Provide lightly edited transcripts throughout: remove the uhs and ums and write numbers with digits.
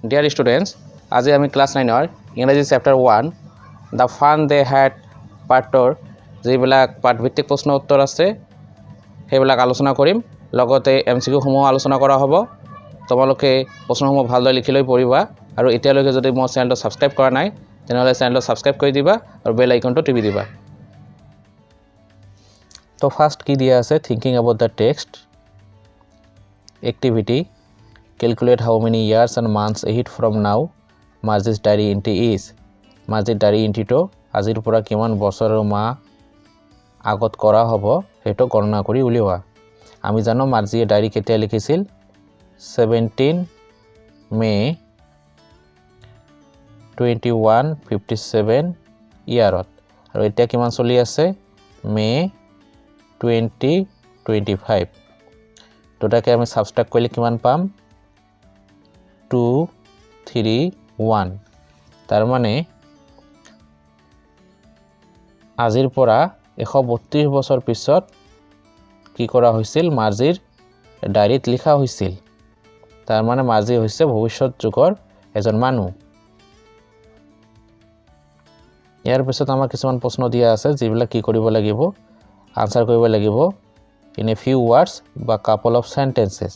Dear students, আজি আমি class 9 ইংৰাজী chapter 1 the fun they had পাৰ্টৰ যিবিলাক পাঠভিত্তিক প্ৰশ্ন উত্তৰ আছে সেইবিলাক আলোচনা কৰিম লগতে এমসিকিউ সমূহ আলোচনা কৰা হ'ব তোমালোকে প্ৰশ্নসমূহ ভালদৰে লিখি লৈ পঢ়িবা আৰু এতিয়ালৈকে যদি মোৰ চেনেলটো সাবস্ক্ৰাইব কৰা নাই তেনেহলে চেনেলটো সাবস্ক্ৰাইব কৰি দিবা আৰু বেল আইকনটো টিপি দিবা তো ফাৰ্স্ট কি দিয়া আছে thinking about the text activity calculate how many years and months ahead from now Marzi's diary entry is Marzi's diary entry to আজিৰ পৰা কিমান বছৰ আৰু মাহ আগত কৰা হ'ব হেটো গণনা কৰি উলিওৱা আমি জানো মাৰ্জিয়ে ডায়েৰী কেতিয়া লিখিছিল 17 মে 2157 ইয়াৰত আৰু এতিয়া কিমান চলি আছে মে 2025 দুটাকে আমি সাবট্ৰাক্ট কৰিলে কিমান পাম 231 তাৰ মানে আজিৰ পৰা 132 বছৰ পিছত কি কৰা হৈছিল মাৰ্জিৰ ডায়েৰীত লিখা হৈছিল তাৰ মানে মাৰ্জি হৈছে ভৱিষ্যত যুগৰ এজন মানুহ ইয়াৰ পিছত আমাৰ কিছুমান প্ৰশ্ন দিয়া আছে যিবিলাক কি কৰিব লাগিব আনসাৰ কৰিব লাগিব in a few words বা couple of sentences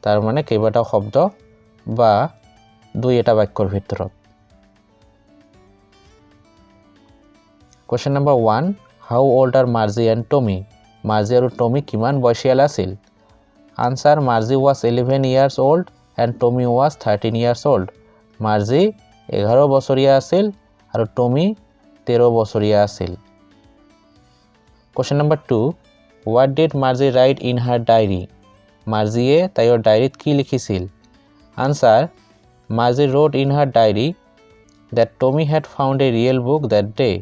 তাৰ মানে কেইবাটা শব্দ বা দুই এটা বাক্যৰ ভিতৰত Question number 1 How old are Marzi and Tommy Marzi আৰু Tommy কিমান বয়সীয়াল আছিল Answer Marzi was 11 years old and Tommy was 13 years old Marzi 11 বছৰীয়া আছিল আৰু Tommy 13 বছৰীয়া আছিল Question number 2 What did Marzi write in her diary? Marziye তাইৰ ডায়েৰীত কি লিখিছিল? Answer Marzi wrote in her diary that Tommy had found a real book that day.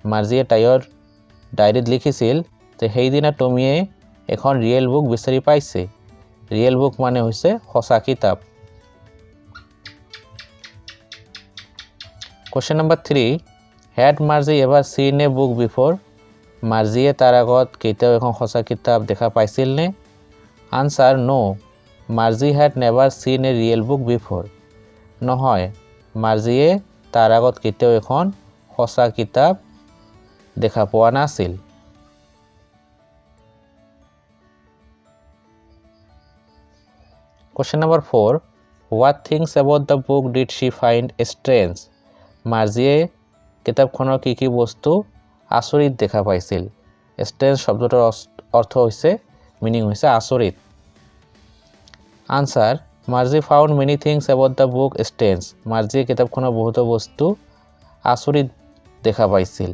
Marziye তাইৰ ডায়েৰীত লিখিছিল যে সেইদিনা টমিয়ে এখন ৰিয়েল বুক বিচাৰি পাইছে। ৰিয়েল বুক মানে হৈছে সঁচা কিতাপ। Question number 3 Had Marzi ever seen a book before? মাৰ্জিয়ে তাৰ আগত কেতিয়াও এখন সঁচা কিতাপ দেখা পাইছিল নে answer no Margie had never seen a real book before নহয় মাৰ্জিয়ে তাৰ আগত কেতিয়াও এখন সঁচা কিতাপ দেখা পোৱা নাছিল Question number 4 What things about the book did she find strange মাৰ্জিয়ে কিতাপখনৰ কি বস্তু আচৰিত দেখা পাইছিল strange শব্দটোৰ অৰ্থ হৈছে মিনিং হৈছে আচৰিত answer Marzi found many things about the book strange মাৰ্জিয়ে কিতাপখনৰ বহুতো বস্তু আচৰিত দেখা পাইছিল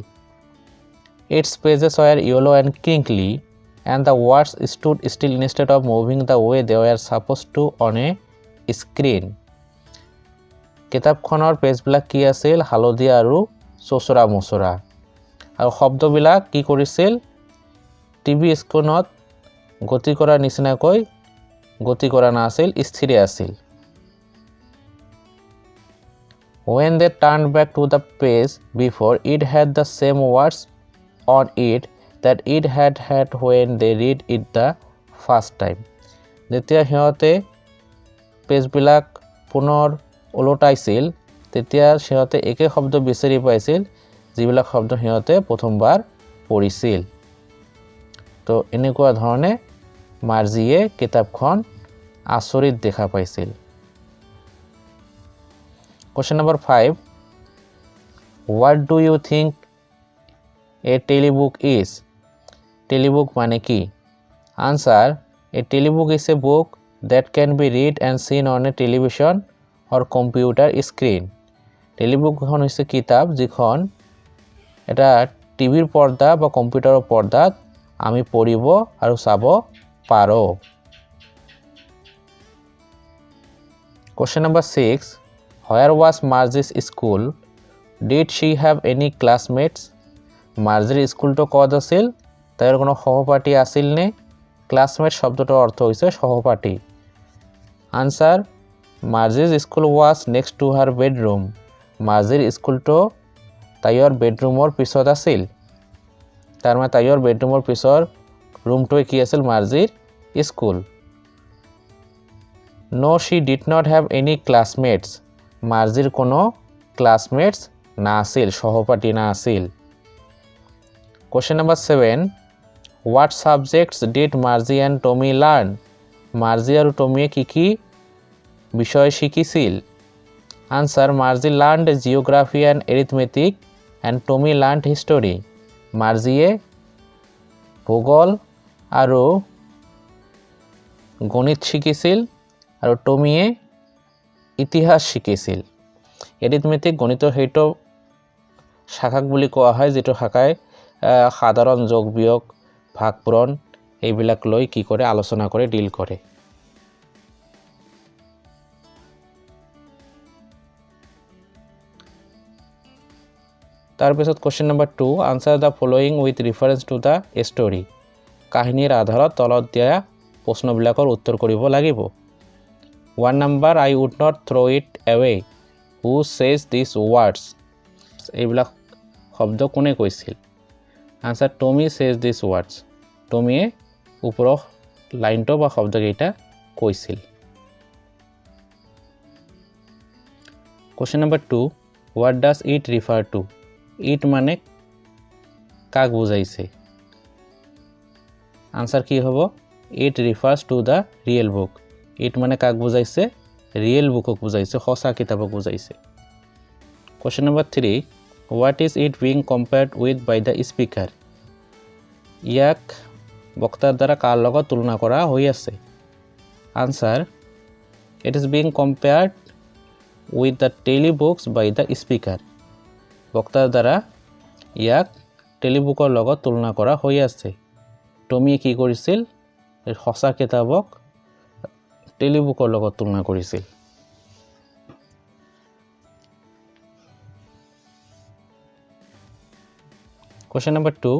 its pages were yellow and crinkly and the words stood still instead of moving the way they were supposed to on a screen কিতাপখনৰ পেজবিলাক কি আছিল হালধীয়া আৰু চচৰা মচৰা আৰু শব্দবিলাক কি কৰিছিল টিভি স্ক্ৰীনত গতি কৰা নিচিনাকৈ গতি কৰা নাছিল স্থিৰ আছিল When they turned back to the page before it had the same words on it that it had when they read it the first time যেতিয়া সিহঁতে পেজবিলাক পুনৰ ওলটাইছিল তেতিয়া সিহঁতে একে শব্দ বিচাৰি পাইছিল যিবিলাক শব্দ সিহঁতে প্ৰথমবাৰ পঢ়িছিল তো এনেকুৱা ধৰণে মাৰ্জিয়ে কিতাপখন আচৰিত দেখা পাইছিল Question number 5 What do you think a telebook is? Telebook মানে কি? Answer A telebook is a book that can be read and seen on a television or computer screen. Telebook এখন হৈছে কিতাপ যিখন এটা টিভিৰ পৰ্দা বা কম্পিউটাৰৰ পৰ্দাত আমি পঢ়িব আৰু চাব পাৰো Question number 6 Where was Marzi's school? Did she have any classmates? মাৰ্জিৰ স্কুলটো ক'ত আছিল তাইৰ কোনো সহপাঠী আছিল নে ক্লাছমেট শব্দটোৰ অৰ্থ হৈছে সহপাঠী answer Marzi's school was next to her bedroom মাৰ্জিৰ স্কুলটো তাইৰ বেডৰুমৰ পিছত আছিল তাৰ মানে তাইৰ বেডৰুমৰ পিছৰ ৰুমটোৱে কি আছিল মাৰ্জিৰ school No, she did not have any classmates. মাৰ্জিৰ কোনো ক্লাছমেটছ নাছিল, সহপাঠী নাছিল। Question number 7. What subjects did Marzi and Tommy learn? মার্জি আৰু টমিয়ে কি বিষয় শিকিছিল? Answer. Marzi learned geography and arithmetic and Tommy learned history. মার্জিয়ে ভূগোল আৰু গণিত শিকিছিল আৰু টমিয়ে ইতিহাস শিকিছিল। এৰিথমেটিক গণিতৰ সেইটো শাখাক বুলি কোৱা হয় যেটো শাখায় সাধাৰণ যোগ বিয়োগ ভাগ পূৰণ এইবিলাক লৈ কি কৰে আলোচনা কৰে ডিল কৰে। তাৰপিছত question number 2 answer the following with reference to the story. কাহিনীৰ আধাৰত তলত দিয়া প্ৰশ্নবিলাকৰ উত্তৰ কৰিব লাগিব। 1 number I would not throw it away. Who says these words? এইবিলাক শব্দ কোনে কৈছিল? Answer. Tommy says these words. টমিয়ে ওপৰৰ লাইনটো বা শব্দকেইটা কৈছিল। Question number 2. What does it refer to? It মানে কাক বুজাইছে? Answer কি হ'ব? It refers to the real book. It মানে কাক বুজাইছে? Real bookক বুজাইছে, সঁচা কিতাপক বুজাইছে। Question number 3. What is it being compared with by the speaker? ইয়াক বক্তাৰ দ্বাৰা কাৰ লগত তুলনা কৰা হৈ আছে? Answer. It is being compared with the telebooks by the speaker. বক্তাৰ দ্বাৰা ইয়াক টেলিবুকৰ লগত তুলনা কৰা হৈ আছে। টমিয়ে কি কৰিছিল? সঁচা কিতাপক টেলিবুকৰ লগত তুলনা কৰিছিল। Question number 2.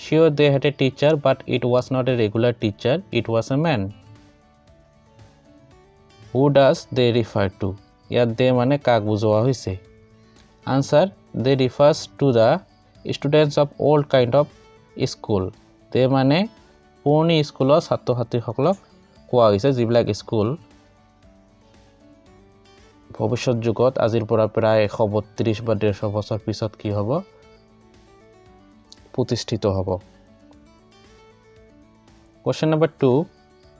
Sure, they had a teacher, but it was not a regular teacher. It was a man. Who does they refer to? ইয়াত they মানে কাক বুজোৱা হৈছে? Answer. They refers to the students of old kind of school. they মানে পুৰণি স্কুলৰ ছাত্ৰ ছাত্ৰীসকলক কোৱা হৈছে যিবিলাক স্কুল ভৱিষ্যত যুগত আজিৰ পৰা প্ৰায় 132 বা 150 বছৰ পিছত কি হ'ব প্ৰতিষ্ঠিত হ'ব। Question number 2.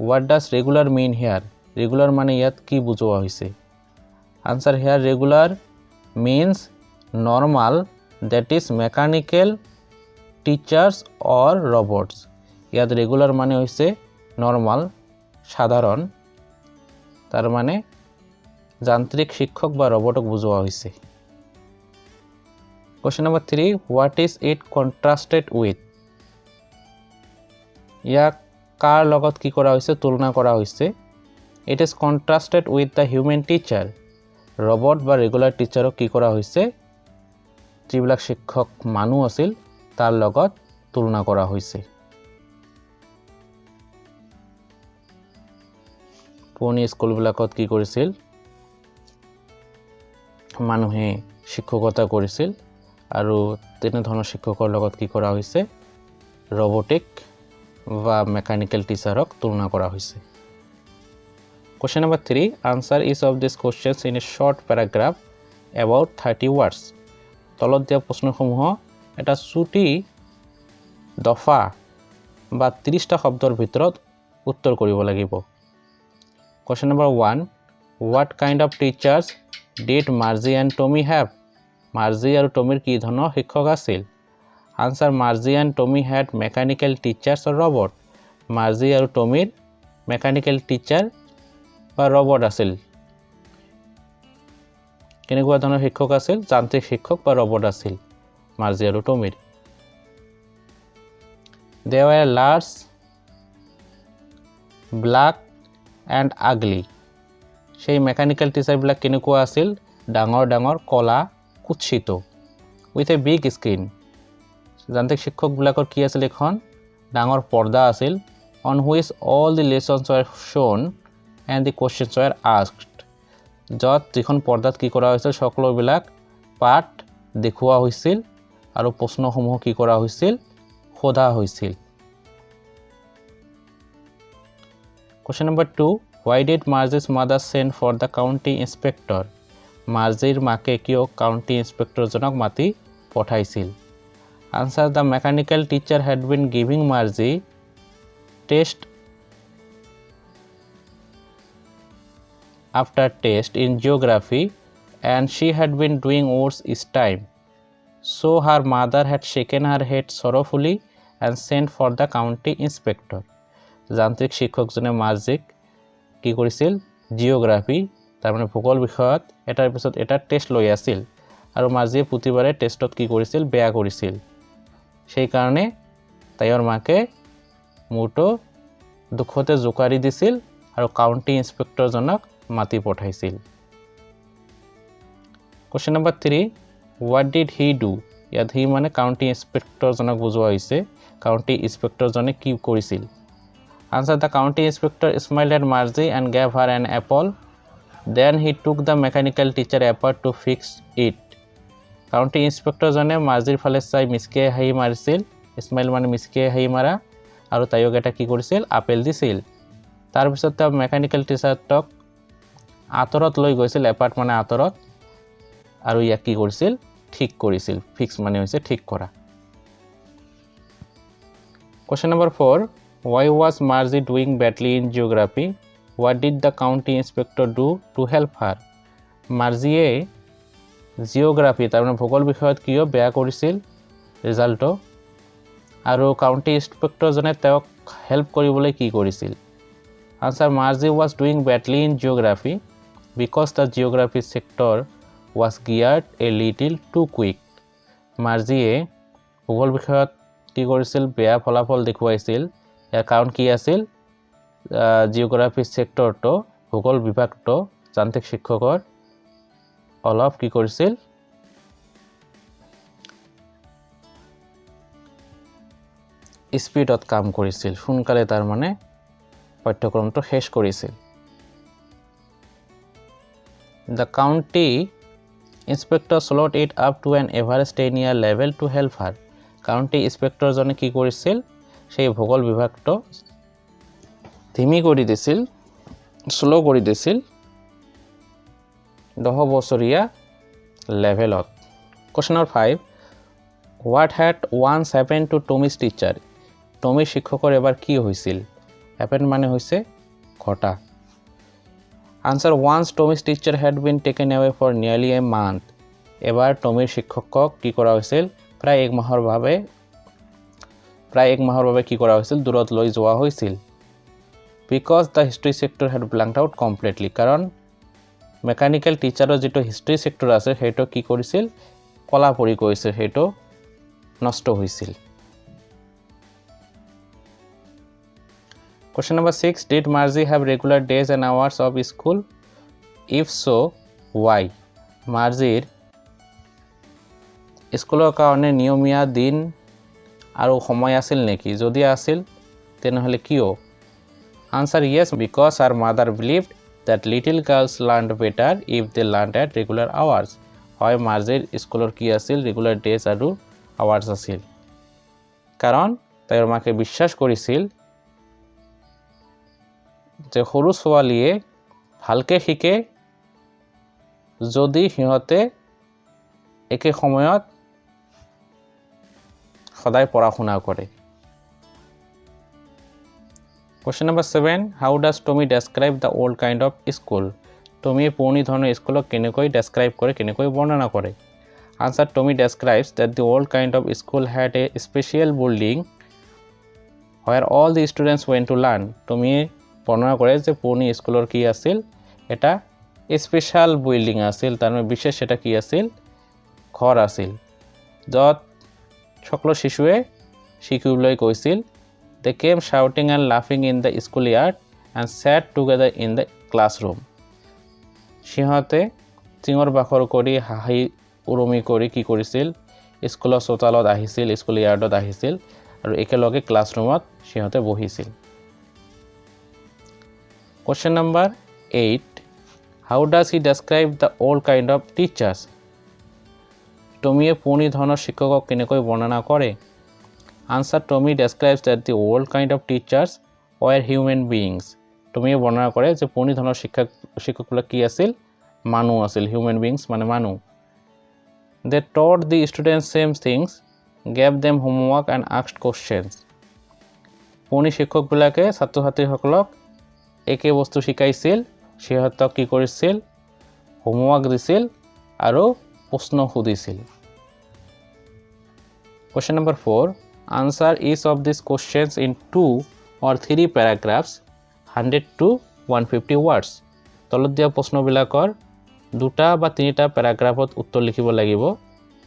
What does regular mean here? Regular মানে ইয়াত কি বুজোৱা হৈছে? Answer. Here regular means normal, that is mechanical teachers or robots. ইয়াত regular মানে হৈছে normal, সাধাৰণ, তাৰ মানে যান্ত্ৰিক শিক্ষক বা ৰবটক বুজোৱা হৈছে। Question number 3. What is it contrasted with? ইয়াক কাৰ লগত কি কৰা হৈছে? তুলনা কৰা হৈছে। It is contrasted with the human teacher. Robot বা ৰেগুলাৰ টিচাৰক কি কৰা হৈছে? যিবিলাক শিক্ষক মানুহ আছিল তাৰ লগত তুলনা কৰা হৈছে। পুৰণি স্কুলবিলাকত কি কৰিছিল? মানুহে শিক্ষকতা কৰিছিল আৰু তেনে ধৰণৰ শিক্ষকৰ লগত কি কৰা হৈছে? ৰবটিক বা মেকানিক্যাল টিচাৰক তুলনা কৰা হৈছে। Question number 3. Answer each of these questions in a short paragraph about 30 words. তলত দিয়া প্ৰশ্নসমূহ এটা চুটি দফা বা 30টা শব্দৰ ভিতৰত উত্তৰ কৰিব লাগিব। Question number 1. What kind of teachers did Marzi and Tommy have? Marzi আৰু টমিৰ কি ধৰণৰ শিক্ষক আছিল? Answer. Marzi and Tommy had mechanical teachers or robot. Marzi আৰু টমিৰ mechanical teacher বা robot আছিল। কেনেকুৱা ধৰণৰ শিক্ষক আছিল? যান্ত্ৰিক শিক্ষক বা robot আছিল মাৰ্জি আৰু টমিৰ। They were large, black and ugly. সেই মেকানিক্যাল টিচাৰবিলাক কেনেকুৱা আছিল? ডাঙৰ ডাঙৰ কলা কুৎসিত with a big screen. যান্ত্ৰিক শিক্ষকবিলাকৰ কি আছিল? এখন ডাঙৰ পৰ্দা আছিল on which all the lessons were shown and the questions were asked. য'ত যিখন পৰ্দাত কি কৰা হৈছিল? সকলোবিলাক পাঠ দেখুওৱা হৈছিল আৰু প্ৰশ্নসমূহ কি কৰা হৈছিল? সোধা হৈছিল। Question number 2. Why did Marzi's mother send for the county inspector? মাৰ্জিৰ মাকে কিয় কাউন্টি ইন্সপেক্টৰজনক মাতি পঠাইছিল answer the mechanical teacher had been giving Marzi test after test in geography and she had been doing worse each time. So her mother had shaken her head sorrowfully and sent for the county inspector. যান্ত্রিক শিক্ষকজনে মার্জিক কি কৰিছিল geography তাৰ মানে ভূগোল বিষয়ত এটাৰ পিছত এটা টেষ্ট লৈ আছিল আৰু মাৰ্জিয়ে প্ৰতিবাৰে টেষ্টত কি কৰিছিল বেয়া কৰিছিল সেই কাৰণে তাইৰ মাকে মুটো দুখতে জোকাৰি দিছিল আৰু কাউন্টি ইন্সপেক্টৰজনক মাতি পঠাইছিল Question number 3 What did he do? ইয়াত হি মানে কাউন্টি ইন্সপেক্টৰজনক বুজোৱা হৈছে কাউন্টি ইন্সপেক্টৰজনে কি কৰিছিল Answer the county inspector smiled at Margie and gave her an apple. Then he took the mechanical teacher apart to fix it. County inspector জনে মাৰ্জিৰ ফালে চাই মিসকে হাঁহি মাৰিছিল স্মাইল মানে মিসকে হাঁহি মাৰা আৰু তাইক এটা কি কৰিছিল আপেল দিছিল তাৰ পিছত তেওঁ মেকানিক্যাল টিচাৰক আতৰত লৈ গৈছিল এপাৰ্ট মানে আতৰত আৰু ইয়াক কি কৰিছিল ঠিক কৰিছিল ফিক্স মানে হৈছে ঠিক কৰা Question number 4 Why was Margie doing badly in geography? What did the county inspector do to help her? Margie geography তাৰ মানে ভূগোল বিষয়ত কিয় বেয়া কৰিছিল ৰিজাল্টটো আৰু কাউন্টি ইন্সপেক্টৰ জনে তেওঁক হেল্প কৰিবলৈ কি কৰিছিল Answer Margie was doing badly in geography because the geography sector was geared a little too quick. Margie ভূগোল বিষয়ত কি কৰিছিল বেয়া ফলাফল দেখুৱাইছিল ইয়াৰ কাৰণ কি আছিল জিওগ্ৰাফি সেক্টৰটো ভূগোল বিভাগটো যান্ত্ৰিক শিক্ষকৰ অলপ কি কৰিছিল স্পিডত কাম কৰিছিল সোনকালে তাৰ মানে পাঠ্যক্ৰমটো শেষ কৰিছিল The county inspector slowed it up to an average 10-year level to help her. County inspector জনে কি কৰিছিল সেই ভূগোল বিভাগটো ধিমি কৰি দিছিল স্লো কৰি দিছিল 10 বছৰীয়া লেভেলত Question number 5 What had once happened to Tommy's teacher? Tommy শিক্ষকৰ এবাৰ কি হৈছিল happened মানে হৈছে ঘটা Answer Once Tommy's teacher had been taken away for nearly a month. এবাৰ টমিৰ শিক্ষকক কি কৰা হৈছিল প্ৰায় এক মাহৰ বাবে কি কৰা হৈছিল দূৰত লৈ যোৱা হৈছিল Because the history sector had blanked out completely কাৰণ মেকানিক্যাল টিচাৰৰ যেটো হিষ্ট্ৰী সেক্টৰ আছে হেটো কি কৰিছিল কলা পৰি গৈছিল হেটো নষ্ট হৈছিল Question number 6 Did Margie have regular days and hours of school? If so, why? Margieৰ স্কুলৰ কাৰণে নিয়মীয়া দিন আৰু সময় আছিল নেকি যদি আছিল তেনেহলে কিয় Answer yes because her mother believed that little girls learned better if they learned at regular hours. হয় মাৰ্জিৰ স্কুলৰ কি আছিল ৰেগুলাৰ ডেজ আৰু আৱাৰ্ছ আছিল কাৰণ তাইৰ মাকে বিশ্বাস কৰিছিল যে সৰু ছোৱালীয়ে ভালকে শিকে যদি সিহঁতে একে সময়ত সদায় পঢ়া-শুনা কৰে Question number 7 How does Tommy describe the old kind of school? Tommy পুৰণি ধৰণৰ স্কুলক কেনেকৈ describe কৰে কেনেকৈ বৰ্ণনা কৰে Answer Tommy describes that the old kind of school had a special building where all the students went to learn. Tommy বৰ্ণনা কৰে যে পুৰণি স্কুলৰ কি আছিল এটা স্পেশাল বিল্ডিং আছিল তাৰ মানে বিশেষ এটা কি আছিল ঘৰ আছিল যত সকলো শিশুৱে শিকিবলৈ গৈছিল They came shouting and laughing in the schoolyard and sat together in the classroom. সিহঁতে চিঙৰ বাখৰ কৰি হাঁহি উৰুমি কৰি কি কৰিছিল স্কুলৰ চোতালত আহিছিল স্কুলয়াৰ্ডত আহিছিল আৰু একেলগে ক্লাছৰুমত সিহঁতে বহিছিল Question number 8 How does he describe the old kind of teachers? Tommy পুৰণি ধৰণৰ শিক্ষকক কেনেকৈ বৰ্ণনা কৰে Answer Tommy describes that the old kind of teachers were human beings. Tommy বৰ্ণনা কৰে যে পুৰণি ধৰণৰ শিক্ষকবিলাক কি আছিল মানুহ আছিল হিউম্যান বিংছ মানে মানুহ they taught the students same things gave them homework and asked questions পুৰণি শিক্ষকবিলাকে ছাত্ৰ ছাত্ৰীসকলক একে বস্তু শিকাইছিল সিহঁতক কি কৰিছিল হোমৱৰ্ক দিছিল আৰু প্ৰশ্ন সুধিছিল Question number 4 answer each of these questions in 2 or 3 paragraphs 100 to 150 words তলত দিয়া প্ৰশ্নবিলাকৰ দুটা বা তিনিটা প্যাৰাগ্ৰাফত উত্তৰ লিখিব লাগিব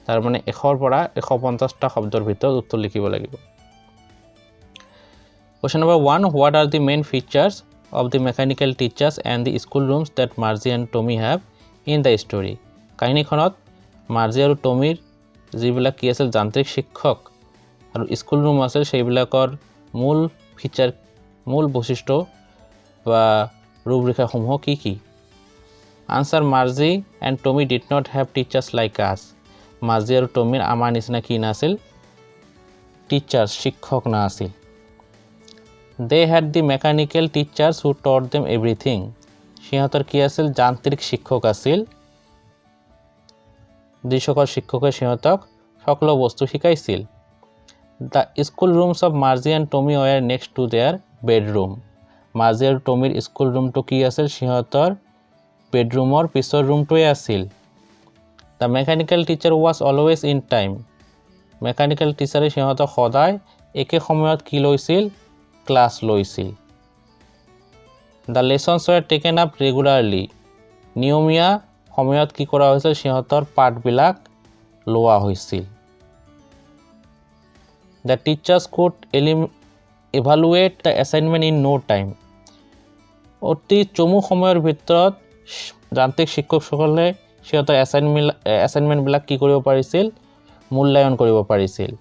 তাৰ মানে 100 ৰ পৰা 150 টা শব্দৰ ভিতৰত উত্তৰ লিখিব লাগিব Question number 1 what are the main features of the mechanical teachers and the school rooms that Margie and Tommy have in the story কাহিনীখনত Marzi আৰু টমিৰ যিবিলাক কি আছিল যান্ত্ৰিক শিক্ষক আৰু স্কুল ৰুম আছিল সেইবিলাকৰ মূল ফিচাৰ মূল বৈশিষ্ট্য বা ৰূপৰেখাসমূহ কি কি Answer Margie and Tommy did not have teachers like us Margie আৰু টমিৰ আমাৰ নিচিনা কি নাছিল টিচাৰ্ছ শিক্ষক না আছিল They had the mechanical teachers who taught them everything সিহঁতৰ কি আছিল যান্ত্ৰিক শিক্ষক আছিল যিসকল শিক্ষকে সিহঁতক সকলো বস্তু শিকাইছিল The school rooms of Margie and Tommy were next to their bedroom Margie আৰু টমিৰ স্কুল ৰুমটো কি আছিল সিহঁতৰ বেডৰুমৰ পিছৰ ৰুমটোৱে আছিল The mechanical teacher was always in time mechanical teacher সিহঁতক সদায় একে সময়ত কি লৈছিল ক্লাছ লৈছিল The lessons were taken up regularly নিয়মীয়া সময়ত কি কৰা হৈছিল সিহঁতৰ পাঠবিলাক লোৱা হৈছিল The teachers could evaluate the assignment in no time অতি চমু সময়ৰ ভিতৰত যান্ত্ৰিক শিক্ষকসকলে সিহঁতৰ এছাইনমেণ্টবিলাক কি কৰিব পাৰিছিল মূল্যায়ন কৰিব পাৰিছিল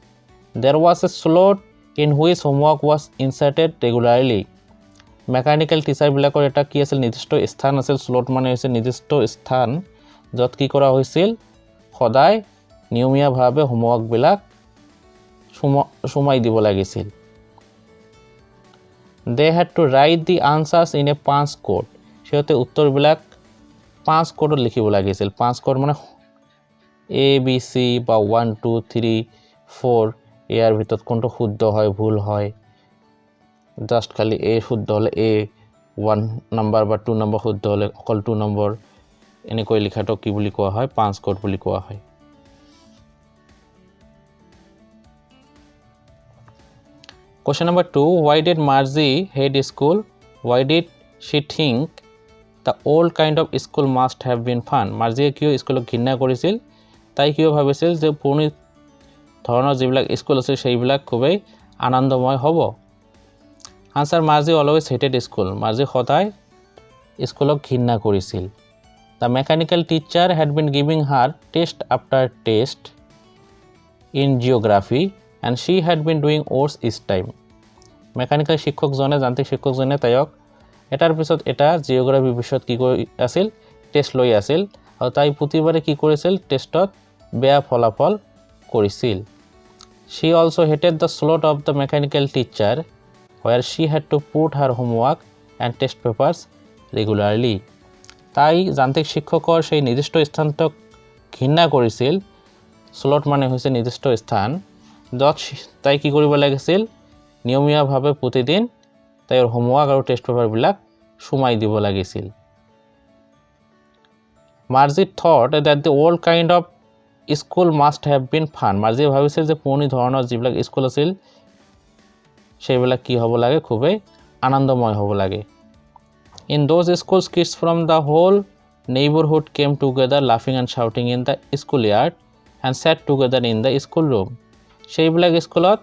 There was a slot in which homework was inserted regularly mechanical টিচাৰবিলাকৰ এটা কি আছিল নিৰ্দিষ্ট স্থান আছিল স্লট মানে হৈছে নিৰ্দিষ্ট স্থান য'ত কি কৰা হৈছিল সদায় নিয়মীয়াভাৱে হোমৱৰ্কবিলাক সুমাই দিব লাগিছিল They had to write the answers in a punch code সিহঁতে উত্তৰবিলাক পাঁচ কোডত লিখিব লাগিছিল পাঁচ কোড মানে A B C বা 1 2 3 4 ইয়াৰ ভিতৰত কোনটো শুদ্ধ হয় ভুল হয় জাস্ট খালি A শুদ্ধ হলে A 1 নম্বৰ বা 2 নম্বৰ শুদ্ধ হলে অকল 2 নম্বৰ এনেকৈ লিখাটো কি বুলি কোৱা হয় পাঁচ কোড বুলি কোৱা হয় Question number 2 why did Margie hate school why did she think the old kind of school must have been fun Margie কিয় স্কুলক ঘৃণা কৰিছিল তাই কিয় ভাবিছিল যে পুৰণি ধৰণৰ যিবিলাক স্কুল আছে সেইবিলাক খুবেই আনন্দময় হ'ব Answer Margie always hated school Margie সদায় স্কুলক ঘৃণা কৰিছিল The mechanical teacher had been giving her test after test in geography and she had been doing worse each time Mechanical শিক্ষকজনে যান্ত্ৰিক শিক্ষকজনে তাইক এটাৰ পিছত এটা জিওগ্ৰাফি বিষয়ত কি কৰি আছিল টেষ্ট লৈ আছিল আৰু তাই প্ৰতিবাৰে কি কৰিছিল টেষ্টত বেয়া ফলাফল কৰিছিল She also hated the slot of the mechanical teacher where she had to put her homework and test papers regularly তাই যান্ত্ৰিক শিক্ষকৰ সেই নিৰ্দিষ্ট স্থানটোক ঘৃণা কৰিছিল স্লট মানে হৈছে নিৰ্দিষ্ট স্থান য'ত তাই কি কৰিব লাগিছিল নিয়মীয়াভাৱে প্ৰতিদিন তাইৰ হোমৱৰ্ক আৰু টেষ্ট পেপাৰবিলাক সুমাই দিব লাগিছিল Margie thought that the old kind of school must have been fun Margie ভাবিছিল যে পুৰণি ধৰণৰ যিবিলাক স্কুল আছিল সেইবিলাক কি হ'ব লাগে খুবেই আনন্দময় হ'ব লাগে In those schools kids from the whole neighborhood came together laughing and shouting in the schoolyard and sat together in the school room সেইবিলাক স্কুলত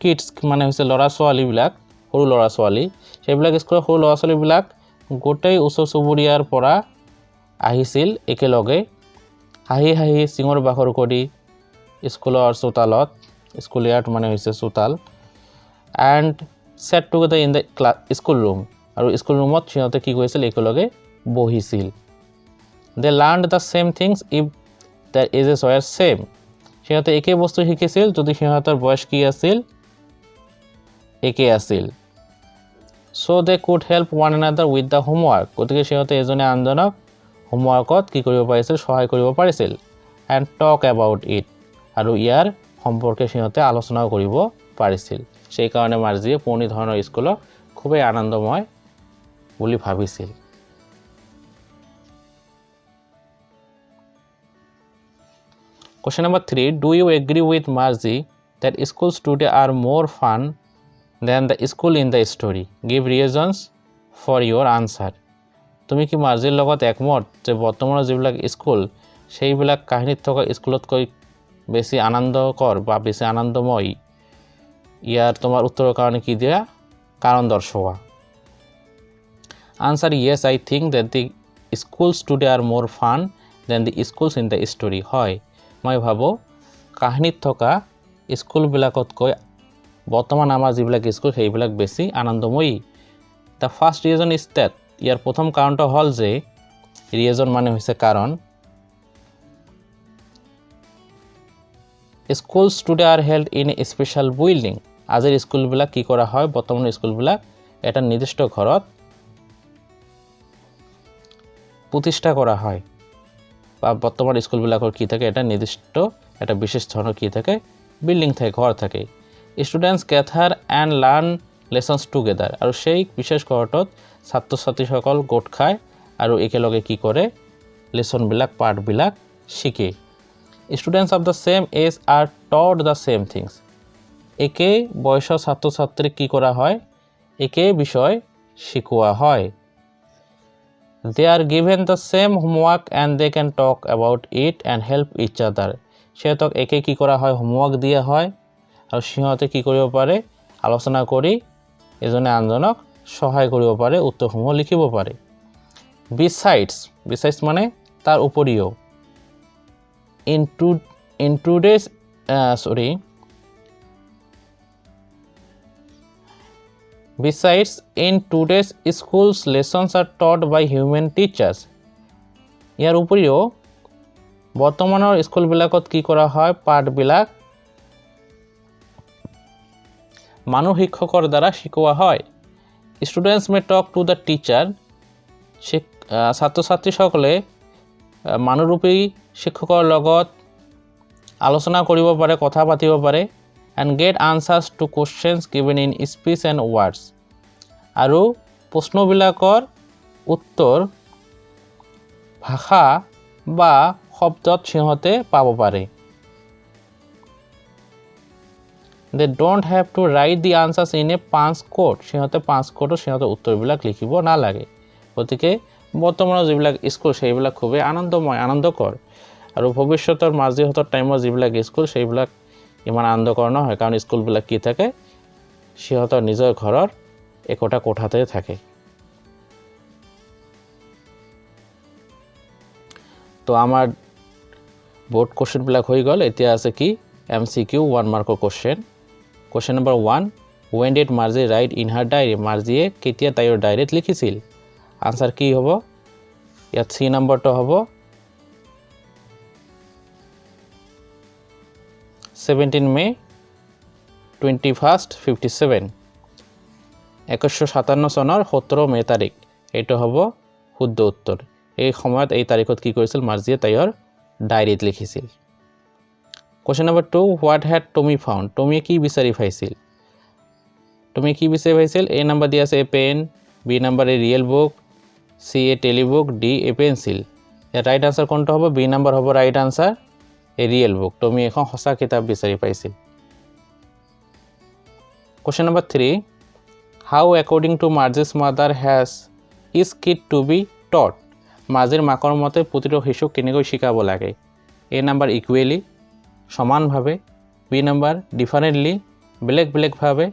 কিডস মানে হৈছে লৰা ছোৱালীবিলাক সৰু লৰা ছোৱালী সেইবিলাক স্কুলৰ সৰু লৰা ছোৱালীবিলাক গোটেই ওচৰ চুবুৰীয়াৰ পৰা আহিছিল একেলগে হাঁহি হাঁহি সিঙৰ বাখৰ কৰি স্কুলৰ চোতালত স্কুলিয়াৰ্ড মানে হৈছে চোতাল and sat together in the school room আৰু স্কুল ৰুমত সিহঁতে কি কৰিছিল একেলগে বহিছিল They learned the same things if their ages were same সিহঁতে একে বস্তু শিকিছিল যদি সিহঁতৰ বয়স কি আছিল একে আছিল so they could help one another with the homework গতিকে সিহঁতে এজনে আনজনক হোমৱৰ্কত কি কৰিব পাৰিছিল সহায় কৰিব পাৰিছিল and talk about it আৰু ইয়াৰ সম্পৰ্কে সিহঁতে আলোচনাও কৰিব পাৰিছিল সেই কাৰণে মাৰ্জিয়ে পুৰণি ধৰণৰ স্কুলক খুবেই আনন্দময় বুলি ভাবিছিল Question number 3 Do you agree with Marzi that schools today are more fun than the school in the story give reasons for your answer তুমি কি মাৰ্জিৰ লগত একমত যে বৰ্তমানৰ যিবিলাক স্কুল সেইবিলাক কাহিনীত থকা স্কুলতকৈ বেছি আনন্দকৰ বা বেছি আনন্দময় ইয়াৰ তোমাৰ উত্তৰৰ কাৰণে কি দিয়া কাৰণ দৰ্শোৱা Answer yes I think that the schools today are more fun than the schools in the story হয় মই ভাবো কাহিনীত থকা স্কুলবিলাকতকৈ বৰ্তমান আমাৰ যিবিলাক স্কুল সেইবিলাক বেছি আনন্দময়ী The first reason is that ইয়াৰ প্ৰথম কাৰণটো হ'ল যে ৰিজন মানে হৈছে কাৰণ Schools today are held in a special building আজিৰ স্কুলবিলাক কি কৰা হয় বৰ্তমান স্কুলবিলাক এটা নিৰ্দিষ্ট ঘৰত প্ৰতিষ্ঠা কৰা হয় বা বৰ্তমান স্কুলবিলাকৰ কি থাকে এটা নিৰ্দিষ্ট এটা বিশেষ ধৰণৰ কি থাকে বিল্ডিং থাকে ঘৰ থাকে students gather and learn lessons together আৰু সেই বিশেষ ঘৰটোত ছাত্ৰ ছাত্ৰীসকল গোট খায় আৰু একেলগে কি কৰে লেসনবিলাক পাৰ্টবিলাক শিকে students of the same age are taught the same things একে বয়সৰ ছাত্ৰ ছাত্ৰীক কি কৰা হয় একে বিষয় শিকোৱা হয় They are given the same homework and they can talk about it and help each other. সিহঁতক একে কি কৰা হয় হোমৱৰ্ক দিয়া হয় আৰু সিহঁতে কি কৰিব পাৰে আলোচনা কৰি এজনে আনজনক সহায় কৰিব পাৰে উত্তৰসমূহ লিখিব পাৰে Besides মানে তাৰ উপৰিও Besides, in today's schools, lessons are taught by human teachers. ইয়াৰ উপৰিও বৰ্তমানৰ স্কুলবিলাকত কি কৰা হয় পাঠবিলাক মানুহ শিক্ষকৰ দ্বাৰা শিকোৱা হয় Students may talk to the teacher. ছাত্ৰ ছাত্ৰীসকলে মানুহৰূপী শিক্ষকৰ লগত আলোচনা কৰিব পাৰে কথা পাতিব পাৰে and get answers to questions given in speech and words আৰু প্ৰশ্নবিলাকৰ উত্তৰ ভাষা বা শব্দত সিহঁতে পাব পাৰে They don't have to write the answers in a punch code সিহঁতে punch code সিহঁতে উত্তৰবিলাক লিখিব নালাগে গতিকে বৰ্তমানৰ যিবিলাক স্কুল সেইবিলাক খুবেই আনন্দময় আনন্দকৰ আৰু ভৱিষ্যতৰ মাৰ্জিহঁতৰ টাইমৰ যিবিলাক স্কুল সেইবিলাক ইমান আনন্দকৰ নহয় কাৰণ স্কুলবিলাক কি থাকে সিহঁতৰ নিজৰ ঘৰৰ একোটা কোঠাতে থাকে তো আমাৰ বোৰ্ড কোশ্চেনবিলাক হৈ গ'ল এতিয়া আছে কি MCQ 1 মাৰ্কৰ question question number 1 when did Marzi write in her diary মাৰ্জিয়ে কেতিয়া তাইৰ ডায়েৰীত লিখিছিল আনসাৰ কি হ'ব ইয়াত সি নম্বৰটো হ'ব 17 মে 2157 1957 চনৰ 17 মে তাৰিখ এইটো হ'ব শুদ্ধ উত্তৰ এই সময়ত এই তাৰিখত কি কৰিছিল মাৰ্জিয়ে তাইৰ ডায়েৰীত লিখিছিল question number 2 what had Tommy found Tommy কি বিচাৰি পাইছিল Tommy কি বিচাৰি পাইছিল এ নম্বৰ দিয়া আছে a pen B number a real book C a telebook D a pencil ইয়াৰ ৰাইট আনসাৰ কোনটো হ'ব বি নম্বৰ হ'ব right answer a real book Tommy এখন সঁচা কিতাপ বিচাৰি পাইছিল question number 3 how according to Marzi's mother has is kid to be taught মাৰ্জিৰ মাকৰ মতে প্ৰতিটো শিশুক কেনেকৈ শিকাব লাগে এ নম্বৰ ইকুৱেলি সমানভাৱে বি নম্বৰ ডিফাৰেন্টলি বেলেগ বেলেগ ভাৱে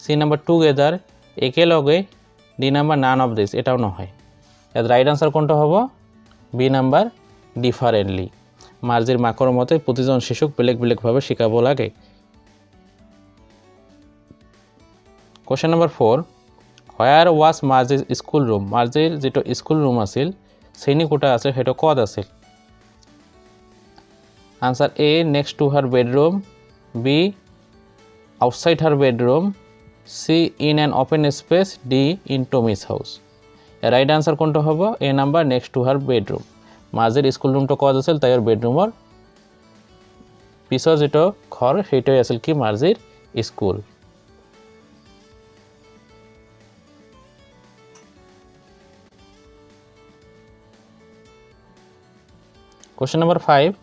সি নম্বৰ টুগেদাৰ একেলগে D number none of this এটাও নহয় ইয়াত ৰাইট আনসাৰ কোনটো হ'ব বি নম্বৰ ডিফাৰেন্টলি মাৰ্জিৰ মাকৰ মতে প্ৰতিজন শিশুক বেলেগ বেলেগ ভাৱে শিকাব লাগে question number 4 where was Marzi's school room মাৰ্জিৰ যেটো স্কুল ৰুম আছিল শ্ৰেণী কোঠা আছে হেটো ক'ত আছিল Answer A next to her bedroom B outside her bedroom C in an open space, D in Tommy's house. Right answer কোনটো হ'ব A number next to her bedroom. মাৰ্জিৰ স্কুল ৰুমটো ক'ত আছিল তাইৰ বেডৰুমৰ পিছৰ যেটো ঘৰ সেইটোই আছিল কি মাৰ্জিৰ school Question number 5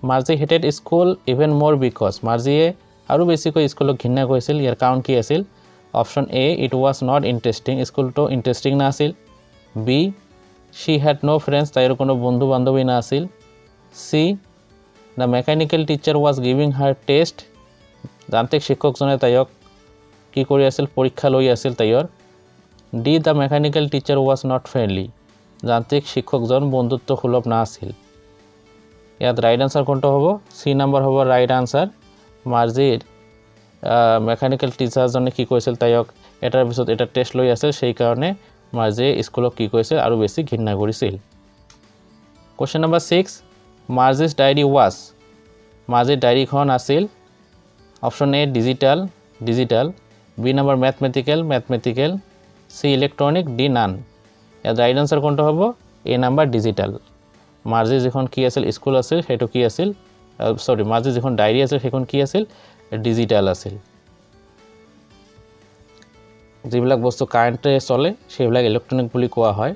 Marzi hated school even more because Marziয়ে আৰু বেছিকৈ স্কুলক ঘৃণা কৰিছিল ইয়াৰ কাৰণ কি আছিল Option A it was not interesting স্কুলটো ইন্টাৰেষ্টিং নাছিল B she had no friends তাইৰ কোনো বন্ধু বান্ধৱী নাছিল C the mechanical teacher was giving her test যান্ত্ৰিক শিক্ষকজনে তাইক কি কৰি আছিল পৰীক্ষা লৈ আছিল তাইৰ D the mechanical teacher was not friendly যান্ত্ৰিক শিক্ষকজন বন্ধুত্বসুলভ নাছিল ইয়াত ৰাইট আনসাৰ কোনটো হ'ব C নাম্বাৰ হ'ব ৰাইট আনসাৰ মাৰ্জিৰ মেকানিক্যাল টিচাৰ জনে কি কৈছিল তাইক এটাৰ পিছত এটা টেস্ট লৈ আছিল সেই কাৰণে মাৰ্জিয়ে স্কুলক কি কৈছিল আৰু বেছি ঘৃণা কৰিছিল কোশ্চেন নাম্বাৰ 6 মাৰ্জি's ডায়েৰী was মাৰ্জিৰ ডায়েৰীখন আছিল option A digital B number mathematical C electronic D নান ইয়াত রাইট আনসার কোনটো হ'ব A নাম্বার ডিজিটাল মাৰ্জি যিখন কি আছিল স্কুল আছিল হেটো কি আছিল সৰি মাৰ্জি যিখন ডায়েৰী আছিল সেইখন কি আছিল ডিজিটাল আছিল যিবিলাক বস্তু কাৰেন্টে চলে সেইবিলাক ইলেক্ট্ৰনিক বুলি কোৱা হয়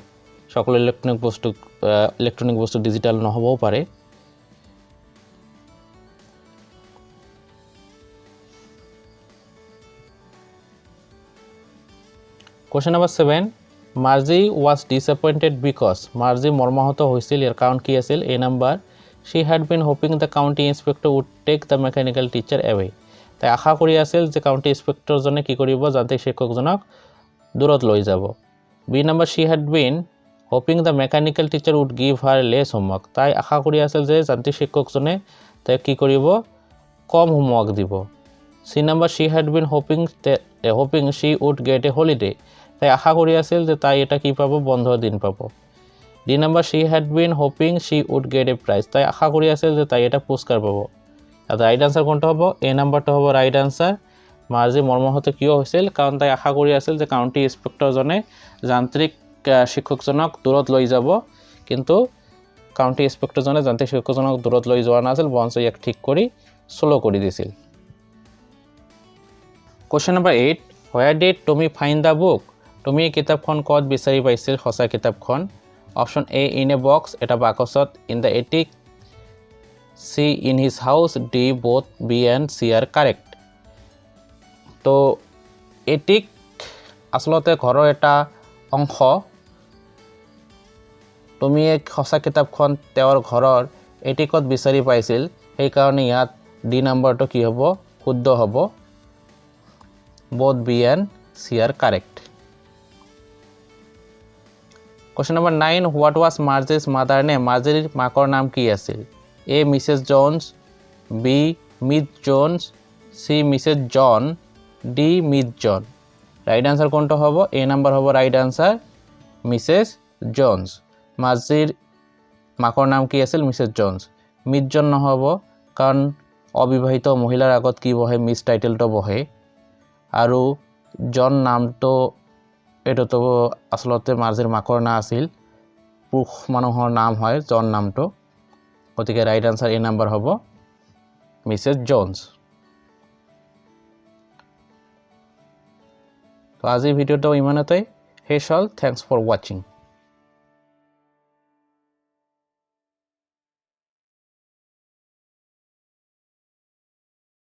সকলো ইলেক্ট্ৰনিক বস্তু ডিজিটাল নহবও পাৰে Question number 7 Marzi was disappointed because Marzi মৰ্মাহত হৈছিল ইয়াৰ কাৰণ কি আছিল A number she had been hoping the county inspector would take the mechanical teacher away তাই আশা কৰি আছিল যে কাউন্টি ইন্সপেক্টৰ জনে কি কৰিব যান্ত্ৰিক শিক্ষকজনক দূৰত লৈ যাব B number she had been hoping the mechanical teacher would give her less homework তাই আশা কৰি আছিল যে যান্ত্ৰিক শিক্ষকজনে তাই কি কৰিব কম হোমৱৰ্ক দিব C number she had been hoping she would get a holiday তাই আশা কৰি আছিল যে তাই এটা কি পাব বন্ধ দিন পাব D number she had been hoping she would get a prize তাই আশা কৰি আছিল যে তাই এটা পুৰস্কাৰ পাব এটা ৰাইট আনসাৰ কোনটো হ'ব A নাম্বাৰটো হ'ব ৰাইট আনসাৰ মাৰ্জি মৰ্মাহত কিয় হৈছিল কাৰণ তাই আশা কৰি আছিল যে কাউন্টি ইন্সপেক্টৰ জনে যান্ত্ৰিক শিক্ষকজনক দূৰত লৈ যাব কিন্তু কাউন্টি ইন্সপেক্টৰ জনে যান্ত্ৰিক শিক্ষকজনক দূৰত লৈ যোৱা নাছিল বৰঞ্চ ইয়াক ঠিক কৰি স্লো কৰি দিছিল Question number 8 Where did Tommy find the book Tommy কিতাপখন ক'ত বিচাৰি পাইছিল সঁচা কিতাপখন Option A in a box এটা বাকচত in the attic C in his house D both B and C are correct তো attic আসলতে ঘৰৰ এটা অংশ তুমি এক সঁচা কিতাপখন তেওঁৰ ঘৰৰ atticত বিচাৰি পাইছিল সেই কাৰণে ইয়াত D নাম্বাৰটো কি হ'ব শুদ্ধ হ'ব both B and C are correct Question number 9 What was Marzi's mother name Marziৰ মাকৰ নাম কি আছিল A Mrs Jones B Miss Jones C Mrs John D Miss John Right answer কোনটো হ'ব A নাম্বার হ'ব right answer Mrs Jones Marziৰ মাকৰ নাম কি আছিল Mrs Jones Miss John নহব কাৰণ অবিবাহিত মহিলাৰ আগত কি বহে মিস টাইটেলটো বহে আৰু জন নামটো এটা তো আসলতে মাৰ্জিৰ মাকৰ না আছিল পুৰুষ মানুহৰ নাম হয় জন নামটো গতিকে ৰাইট আনসাৰ এ নাম্বাৰ হ'ব মিসেস জোনস তো আজি ভিডিওটো ইমানতেই শেষ হল থ্যাঙ্কস ফর ওয়াচিং